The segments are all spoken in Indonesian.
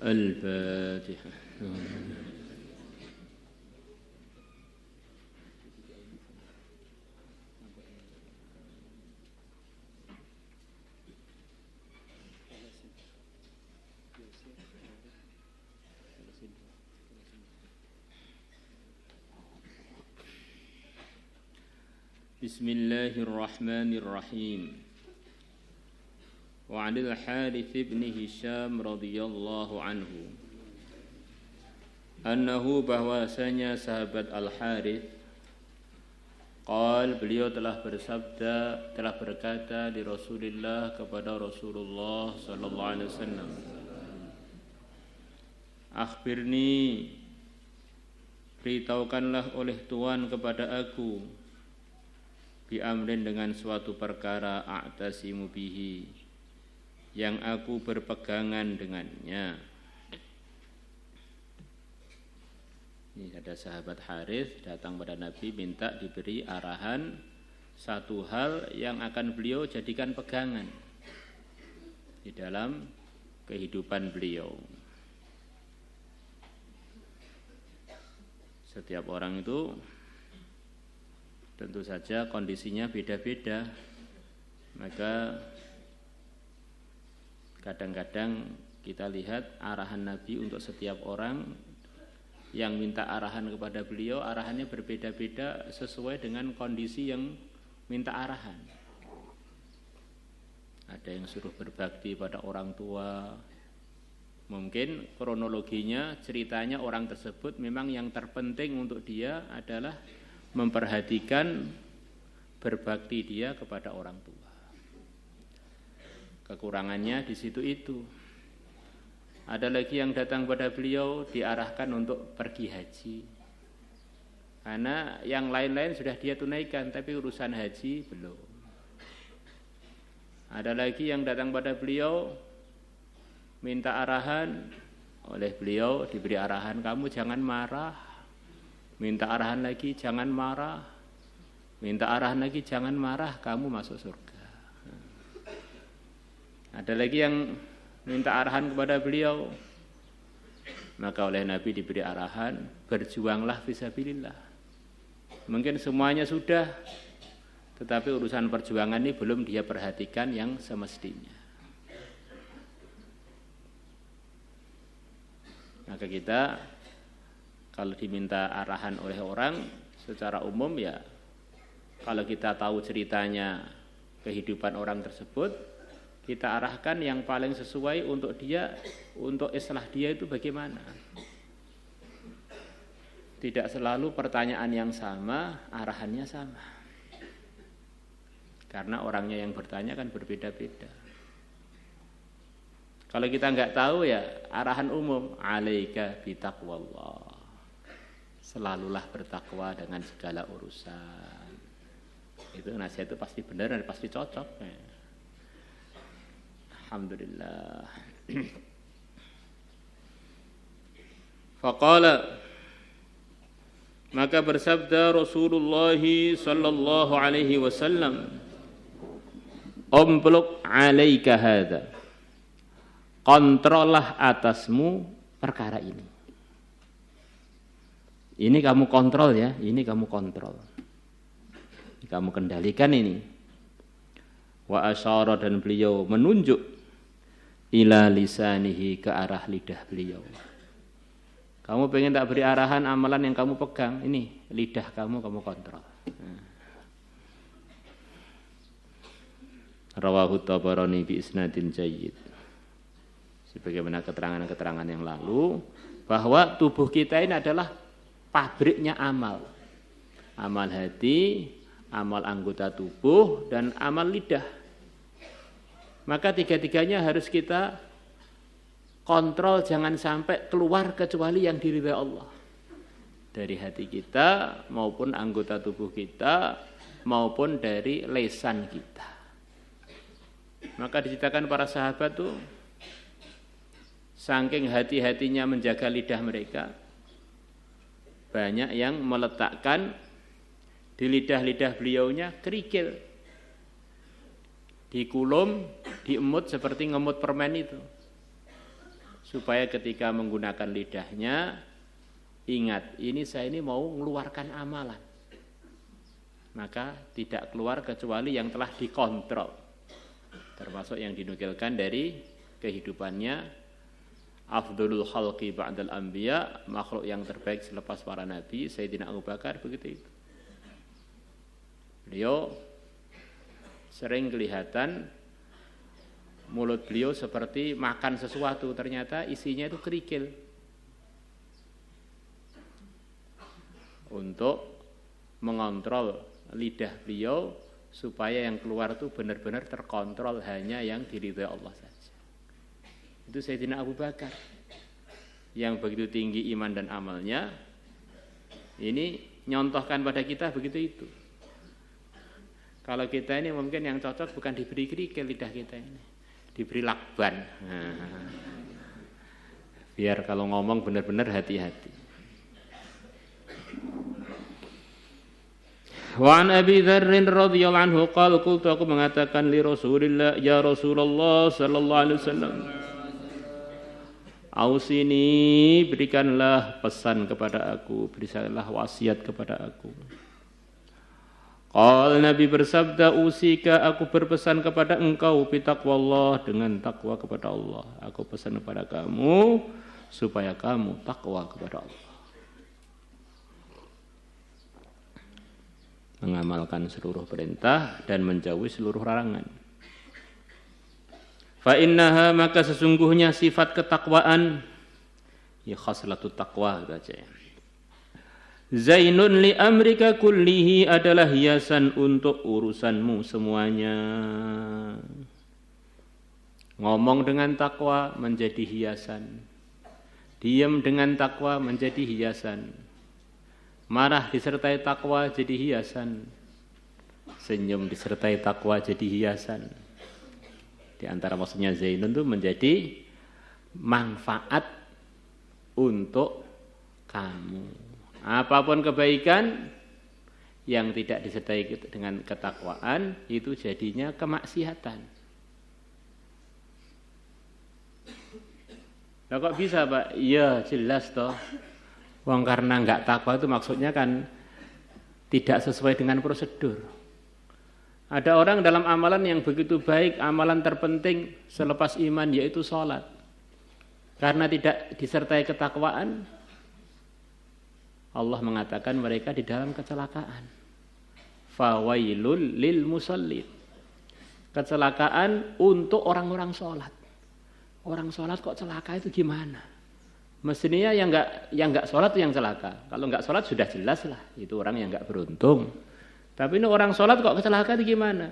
الفاتحة. بسم الله الرحمن الرحيم. وعن الحارث بن هشام رضي الله عنه أنه bahwasanya sahabat Al-Harith beliau telah bersabda, telah berkata di Rasulullah kepada Rasulullah sallallahu alaihi wasallam, akhbirni, beritahukanlah oleh Tuhan kepada aku, bi amrin dengan suatu perkara a'tasimu bihi, yang aku berpegangan dengannya. Ini ada sahabat Harith datang pada Nabi minta diberi arahan satu hal yang akan beliau jadikan pegangan di dalam kehidupan beliau. Setiap orang itu tentu saja kondisinya beda-beda, maka kadang-kadang kita lihat arahan Nabi untuk setiap orang yang minta arahan kepada beliau, arahannya berbeda-beda sesuai dengan kondisi yang minta arahan. Ada yang suruh berbakti pada orang tua, mungkin kronologinya, ceritanya orang tersebut memang yang terpenting untuk dia adalah memperhatikan berbakti dia kepada orang tua. Kekurangannya di situ itu. Ada lagi yang datang pada beliau diarahkan untuk pergi haji. Karena yang lain-lain sudah dia tunaikan, tapi urusan haji belum. Ada lagi yang datang pada beliau minta arahan, oleh beliau diberi arahan, kamu jangan marah. Minta arahan lagi, jangan marah. Minta arahan lagi, jangan marah, kamu masuk surga. Ada lagi yang minta arahan kepada beliau, maka oleh Nabi diberi arahan, berjuanglah fisabilillah. Mungkin semuanya sudah, tetapi urusan perjuangan ini belum dia perhatikan yang semestinya. Maka kita kalau diminta arahan oleh orang secara umum, ya kalau kita tahu ceritanya kehidupan orang tersebut, kita arahkan yang paling sesuai untuk dia, untuk islah dia itu bagaimana. Tidak selalu pertanyaan yang sama, arahannya sama. Karena orangnya yang bertanya kan berbeda-beda. Kalau kita enggak tahu, ya arahan umum, alaika bitaqwallah. Selalulah bertakwa dengan segala urusan. Itu nasihat itu pasti benar dan pasti cocok. Alhamdulillah. Faqala, maka bersabda Rasulullah sallallahu alaihi wasallam, umbluk alaika hadza, kontrollah atasmu perkara ini. Ini kamu kontrol ya, ini kamu kontrol. Kamu kendalikan ini. Wa asyara, dan beliau menunjuk ila lisanihi, ke arah lidah beliau. Kamu pengen tak beri arahan amalan yang kamu pegang, ini lidah kamu kontrol. Rawahu Tabarani bi isnadin jayyid. Sebagaimana keterangan-keterangan yang lalu, bahwa tubuh kita ini adalah pabriknya amal. Amal hati, amal anggota tubuh, dan amal lidah. Maka tiga-tiganya harus kita kontrol, jangan sampai keluar kecuali yang diridhai Allah. Dari hati kita maupun anggota tubuh kita maupun dari lisan kita. Maka diceritakan para sahabat tuh, saking hati-hatinya menjaga lidah mereka, banyak yang meletakkan di lidah-lidah beliaunya kerikil, dikulum, diemut seperti ngemut permen itu, supaya ketika menggunakan lidahnya ingat, saya ini mau mengeluarkan amalan, maka tidak keluar kecuali yang telah dikontrol, termasuk yang dinukilkan dari kehidupannya afdalul khalqi ba'dal anbiya, makhluk yang terbaik selepas para nabi, Sayyidina Abu Bakar, begitu itu. Beliau sering kelihatan mulut beliau seperti makan sesuatu, ternyata isinya itu kerikil. Untuk mengontrol lidah beliau supaya yang keluar itu benar-benar terkontrol, hanya yang diridhai Allah saja. Itu Sayyidina Abu Bakar yang begitu tinggi iman dan amalnya. Ini nyontohkan pada kita begitu itu. Kalau kita ini mungkin yang cocok bukan diberi kerikil lidah kita ini, diberi lakban. Biar kalau ngomong benar-benar hati-hati. Wa an Abi Dzar radhiyallahu anhu qala qultu, aku mengatakan li Rasulillah, ya Rasulullah sallallahu alaihi wasallam, ausini, berikanlah pesan kepada aku, berikanlah wasiat kepada aku. Qal, Nabi bersabda, usika, aku berpesan kepada engkau bitaqwallah, dengan takwa kepada Allah. Aku pesan kepada kamu supaya kamu takwa kepada Allah, mengamalkan seluruh perintah dan menjauhi seluruh larangan. Fa innaha, maka sesungguhnya sifat ketakwaan, ya khaslatut taqwa baca ya. Zainun li amrika kullihi, adalah hiasan untuk urusanmu semuanya. Ngomong dengan takwa menjadi hiasan, diam dengan takwa menjadi hiasan, marah disertai takwa jadi hiasan, senyum disertai takwa jadi hiasan. Di antara maksudnya zainun itu menjadi manfaat untuk kamu. Apapun kebaikan yang tidak disertai dengan ketakwaan itu jadinya kemaksiatan. Lah kok bisa, Pak? Iya, jelas toh. Wong karena enggak takwa itu maksudnya kan tidak sesuai dengan prosedur. Ada orang dalam amalan yang begitu baik, amalan terpenting selepas iman yaitu sholat. Karena tidak disertai ketakwaan, Allah mengatakan mereka di dalam kecelakaan. Fawailul lil musallin. Kecelakaan untuk orang-orang sholat. Orang sholat kok celaka itu gimana? Mestinya yang enggak sholat itu yang celaka. Kalau enggak sholat sudah jelas lah, itu orang yang enggak beruntung. Tapi ini orang sholat kok celaka itu gimana?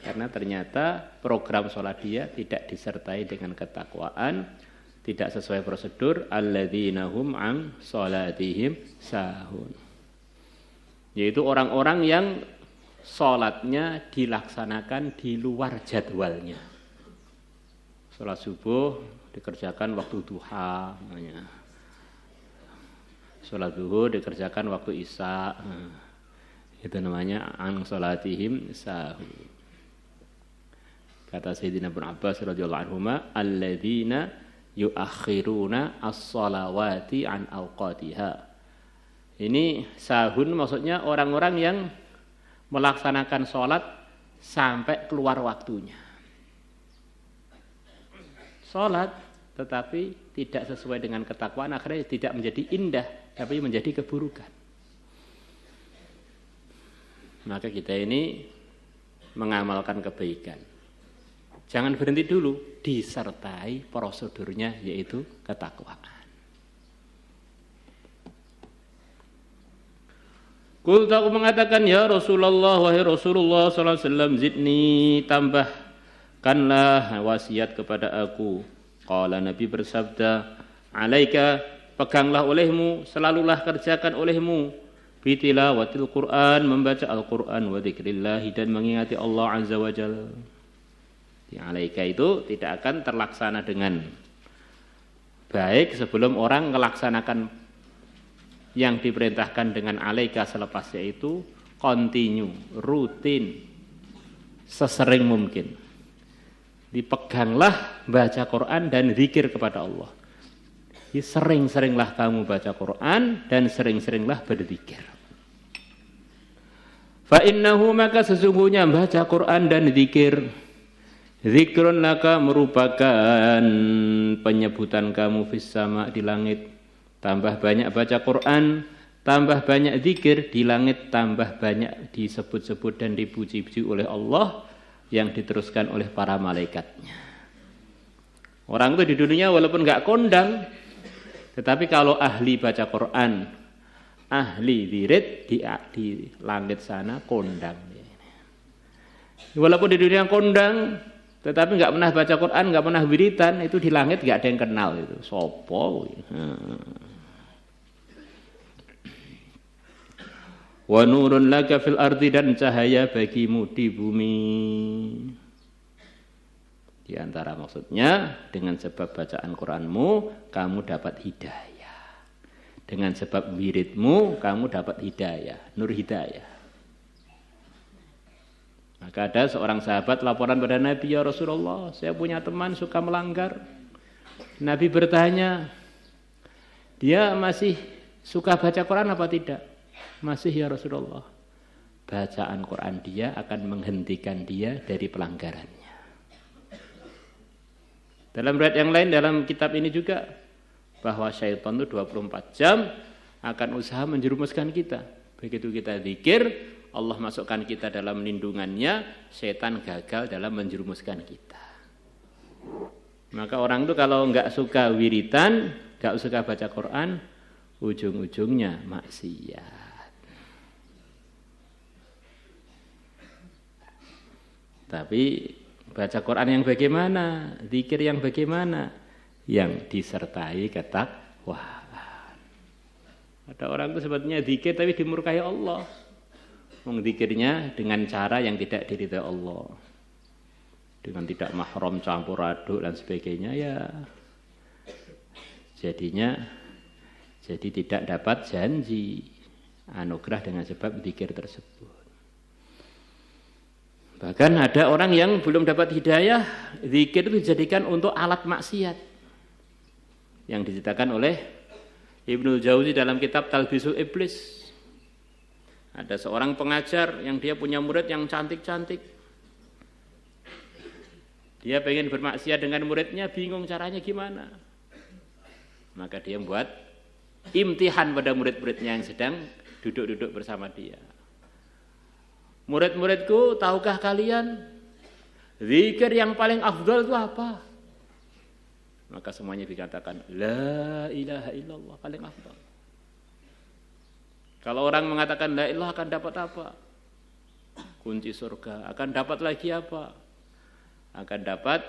Karena ternyata program sholat dia tidak disertai dengan ketakwaan, tidak sesuai prosedur. Alladzina hum an sholatihim sahun, yaitu orang-orang yang sholatnya dilaksanakan di luar jadwalnya. Sholat subuh dikerjakan waktu duha, sholat zuhur dikerjakan waktu isya, itu namanya an sholatihim sahun. Kata Sayyidina Ibnu Abbas radhiyallahu anhuma, alladzina yuakhiruna as-salawati an awqatiha. Ini sahun maksudnya orang-orang yang melaksanakan sholat sampai keluar waktunya. Sholat tetapi tidak sesuai dengan ketakwaan, akhirnya tidak menjadi indah tapi menjadi keburukan. Maka kita ini mengamalkan kebaikan, jangan berhenti dulu, disertai prosedurnya yaitu ketakwaan. Qultu, aku mengatakan, ya Rasulullah, wahai Rasulullah sallallahu alaihi wasallam, zidni, tambahkanlah wasiat kepada aku. Qala, Nabi bersabda, alaika, peganglah olehmu, selalulah kerjakan olehmu, bitilawatil Qur'an, membaca Al-Qur'an, wa dzikrillah, dan mengingati Allah azza wa jalla. Alaika itu tidak akan terlaksana dengan baik sebelum orang melaksanakan yang diperintahkan dengan alaika selepasnya itu continue, rutin, sesering mungkin. Dipeganglah baca Quran dan zikir kepada Allah. Sering-seringlah kamu baca Quran dan sering-seringlah berzikir. Fa innahu maka sesungguhnya baca Quran dan zikir, zikrun laka merupakan penyebutan kamu fis sama di langit. Tambah banyak baca Quran, tambah banyak zikir di langit, tambah banyak disebut-sebut dan dipuji-puji oleh Allah yang diteruskan oleh para malaikatnya. Orang itu di dunia walaupun enggak kondang, tetapi kalau ahli baca Quran, ahli wirid di langit sana kondang. Walaupun di dunia kondang, tetapi enggak pernah baca Quran, enggak pernah wiridan, itu di langit enggak ada yang kenal itu. Sopo? Wa nurun laka fil ardi dan cahaya bagimu di bumi. Di antara maksudnya dengan sebab bacaan Quranmu kamu dapat hidayah. Dengan sebab wiridmu kamu dapat hidayah, nur hidayah. Maka ada seorang sahabat laporan pada Nabi, ya Rasulullah, saya punya teman suka melanggar. Nabi bertanya, dia masih suka baca Quran apa tidak? Masih ya Rasulullah. Bacaan Quran dia akan menghentikan dia dari pelanggarannya. Dalam riwayat yang lain dalam kitab ini juga bahwa syaitan itu 24 jam akan usaha menjerumuskan kita. Begitu kita zikir, Allah masukkan kita dalam lindungannya, syaitan gagal dalam menjerumuskan kita. Maka orang itu kalau enggak suka wiritan, enggak suka baca Quran, ujung-ujungnya maksiat. Tapi baca Quran yang bagaimana? Zikir yang bagaimana? Yang disertai ketakwaan. Ada orang itu sebetulnya zikir tapi dimurkai Allah. Mengzikirnya dengan cara yang tidak diridhai Allah. Dengan tidak mahram, campur aduk dan sebagainya ya. Jadi tidak dapat janji anugerah dengan sebab zikir tersebut. Bahkan ada orang yang belum dapat hidayah, zikir itu dijadikan untuk alat maksiat. Yang diceritakan oleh Ibnu Jauzi dalam kitab Talbisul Iblis. Ada seorang pengajar yang dia punya murid yang cantik-cantik. Dia pengen bermaksiat dengan muridnya, bingung caranya gimana. Maka dia membuat imtihan pada murid-muridnya yang sedang duduk-duduk bersama dia. Murid-muridku, tahukah kalian zikir yang paling afdal itu apa? Maka semuanya dikatakan la ilaha illallah paling afdal. Kalau orang mengatakan la ilaha akan dapat apa? Kunci surga. Akan dapat lagi apa? Akan dapat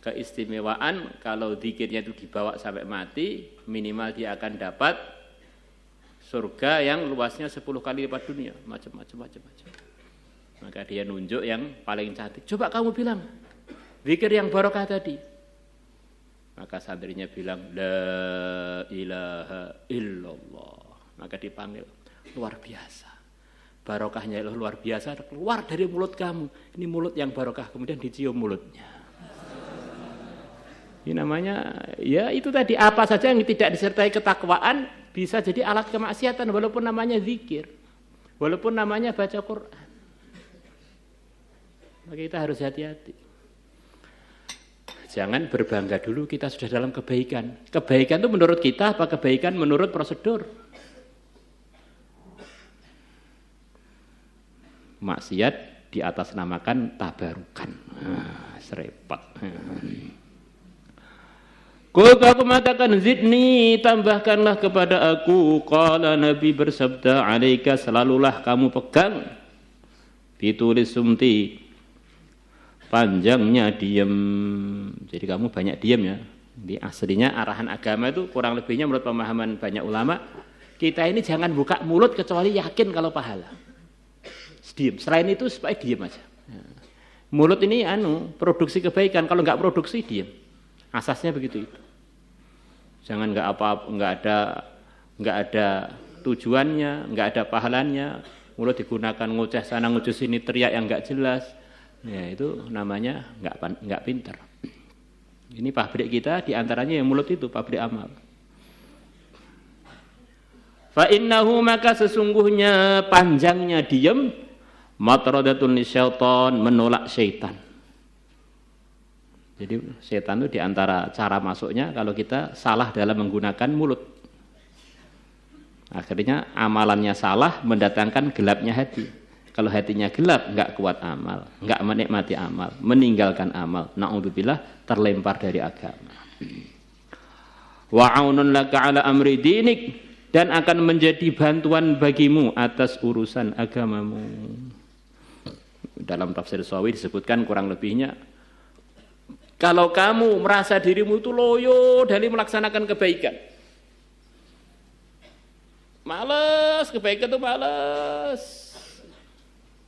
keistimewaan kalau zikirnya itu dibawa sampai mati, minimal dia akan dapat surga yang luasnya 10 kali lipat dunia, macam-macam. Maka dia nunjuk yang paling cantik. Coba kamu bilang, zikir yang barokah tadi. Maka santrinya bilang, la ilaha illallah. Maka dipanggil, luar biasa. Barokahnya luar biasa, keluar dari mulut kamu. Ini mulut yang barokah, kemudian dicium mulutnya. Ini namanya, ya itu tadi, apa saja yang tidak disertai ketakwaan, bisa jadi alat kemaksiatan walaupun namanya zikir. Walaupun namanya baca Quran. Maka kita harus hati-hati. Jangan berbangga dulu kita sudah dalam kebaikan. Kebaikan itu menurut kita apa kebaikan menurut prosedur? Maksiat di atas namakan tabarukan. Serepot. Qul aku mengatakan zidni, tambahkanlah kepada aku. Qala Nabi bersabda, alaika selalulah kamu pegang ditulis sumti, panjangnya diam. Jadi kamu banyak diam ya. Di aslinya arahan agama itu kurang lebihnya menurut pemahaman banyak ulama, kita ini jangan buka mulut kecuali yakin kalau pahala. Diam. Selain itu supaya diam aja. Mulut ini produksi kebaikan, kalau nggak produksi diam. Asasnya begitu itu. Jangan nggak ada tujuannya, nggak ada pahalanya. Mulut digunakan ngoceh sana ngoceh sini, teriak yang nggak jelas. Ya itu namanya nggak pintar. Ini pabrik kita diantaranya yang mulut itu pabrik amal. Fa innahu maka sesungguhnya panjangnya diam matradatun lisyaitan, menolak syaitan. Jadi setan itu diantara cara masuknya kalau kita salah dalam menggunakan mulut. Akhirnya amalannya salah mendatangkan gelapnya hati. Kalau hatinya gelap, nggak kuat amal, nggak menikmati amal, meninggalkan amal. Na'udzubillah, terlempar dari agama. Wa'aunun laka ala amri dinik, dan akan menjadi bantuan bagimu atas urusan agamamu. Dalam tafsir Shawi disebutkan kurang lebihnya, kalau kamu merasa dirimu itu loyo dari melaksanakan kebaikan, males, kebaikan itu males.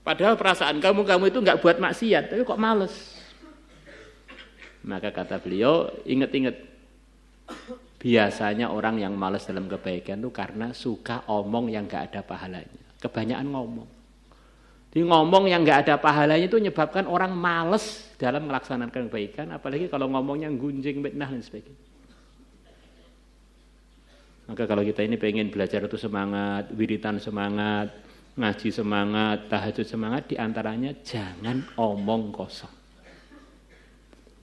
Padahal perasaan kamu itu enggak buat maksiat, tapi kok males. Maka kata beliau, ingat-ingat, biasanya orang yang males dalam kebaikan itu karena suka omong yang enggak ada pahalanya. Kebanyakan ngomong. Di ngomong yang enggak ada pahalanya itu menyebabkan orang males dalam melaksanakan kebaikan, apalagi kalau ngomongnya gunjing, fitnah dan sebagainya. Maka kalau kita ini pengen belajar itu semangat, wiritan semangat, ngaji semangat, tahajud semangat, diantaranya jangan omong kosong.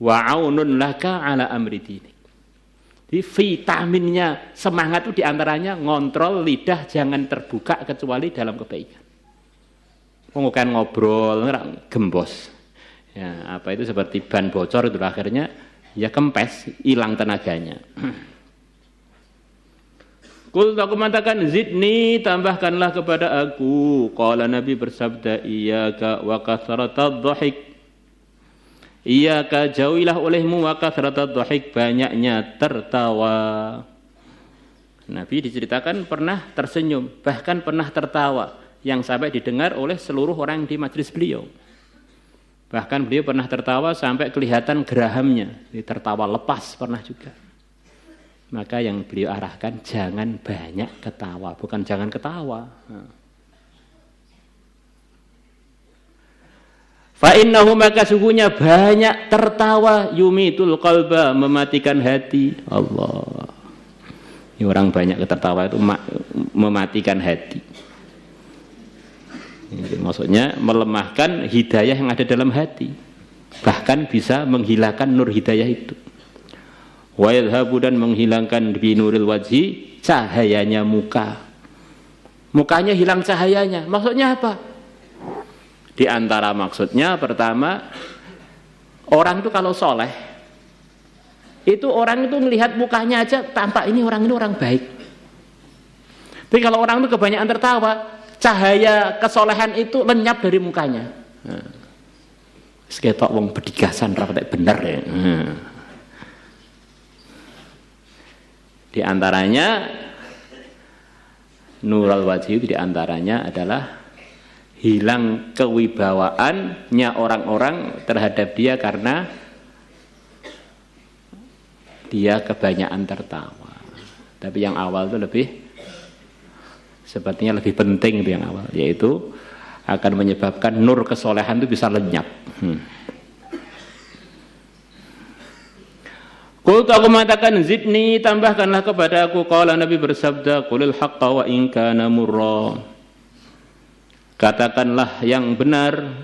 Wa'aunun laka ala amri dinik. Di vitaminnya semangat itu diantaranya ngontrol lidah jangan terbuka kecuali dalam kebaikan. Bukan ngobrol, gembos. Ya, apa itu seperti ban bocor itu akhirnya ya kempes, hilang tenaganya. Qul aku mengatakan zidni, tambahkanlah kepada aku. Qala Nabi bersabda, iyyaka wa kathratadh dhahik. Iyyaka jauhilah olehmu wa kathratadh dhahik, banyaknya tertawa. Nabi diceritakan pernah tersenyum, bahkan pernah tertawa yang sampai didengar oleh seluruh orang di majelis beliau. Bahkan beliau pernah tertawa sampai kelihatan gerahamnya, tertawa lepas pernah juga. Maka yang beliau arahkan jangan banyak ketawa, bukan jangan ketawa. Fa innahu maka sungguhnya banyak tertawa yumitul qalba, mematikan hati. Allah. Ini orang banyak tertawa itu mematikan hati. Ini maksudnya melemahkan hidayah yang ada dalam hati. Bahkan bisa menghilangkan nur hidayah itu. Wa yadhhabu, dan menghilangkan binuril wajhi, cahayanya muka. Mukanya hilang cahayanya. Maksudnya apa? Di antara maksudnya pertama, orang itu kalau soleh, itu orang itu melihat mukanya aja tampak ini orang baik. Tapi kalau orang itu kebanyakan tertawa, cahaya kesolehan itu lenyap dari mukanya. Seketok wong bedigasan rapatek bener ya. Di antaranya nurul wajhi, di antaranya adalah hilang kewibawaannya orang-orang terhadap dia karena dia kebanyakan tertawa. Tapi yang awal itu sepertinya lebih penting itu yang awal, yaitu akan menyebabkan nur kesolehan itu bisa lenyap. Qultu aku mengatakan zidni, tambahkanlah kepada aku. Qala Nabi bersabda, qulil haqqa wa in kana murra. Katakanlah yang benar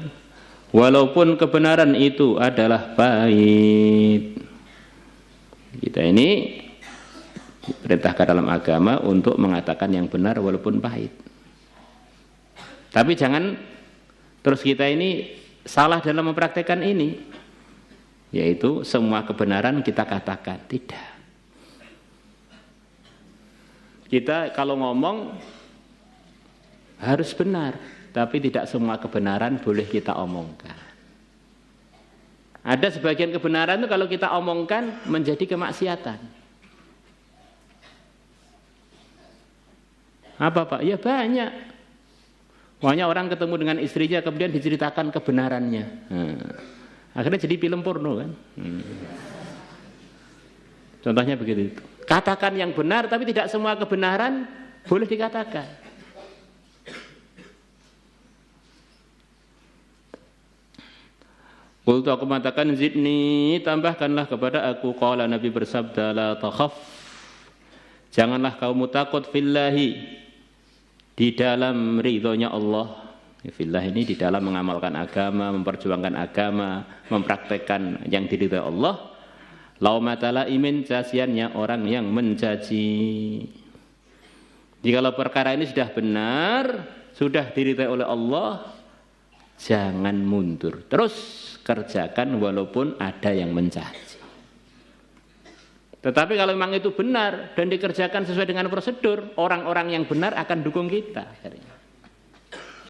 walaupun kebenaran itu adalah pahit. Kita ini diperintahkan dalam agama untuk mengatakan yang benar walaupun pahit. Tapi jangan terus kita ini salah dalam mempraktekkan ini. Yaitu semua kebenaran kita katakan. Tidak. Kita kalau ngomong harus benar, tapi tidak semua kebenaran boleh kita omongkan. Ada sebagian kebenaran itu kalau kita omongkan menjadi kemaksiatan. Apa Pak? Ya banyak. Makanya orang ketemu dengan istrinya kemudian diceritakan kebenarannya. Akhirnya jadi film porno kan. Contohnya begitu. Katakan yang benar tapi tidak semua kebenaran boleh dikatakan. Qultu aku mengatakan zidni, tambahkanlah kepada aku. Qala Nabi bersabda la takhaf. Janganlah kamu takut fillahi, di dalam ridhonya Allah. Fillah ini di dalam mengamalkan agama, memperjuangkan agama, mempraktekkan yang diridhai Allah. Laumata laimin, caciannya orang yang mencaci. Jikalau perkara ini sudah benar, sudah diridhai oleh Allah, jangan mundur. Terus kerjakan walaupun ada yang mencaci. Tetapi kalau memang itu benar dan dikerjakan sesuai dengan prosedur, orang-orang yang benar akan dukung kita.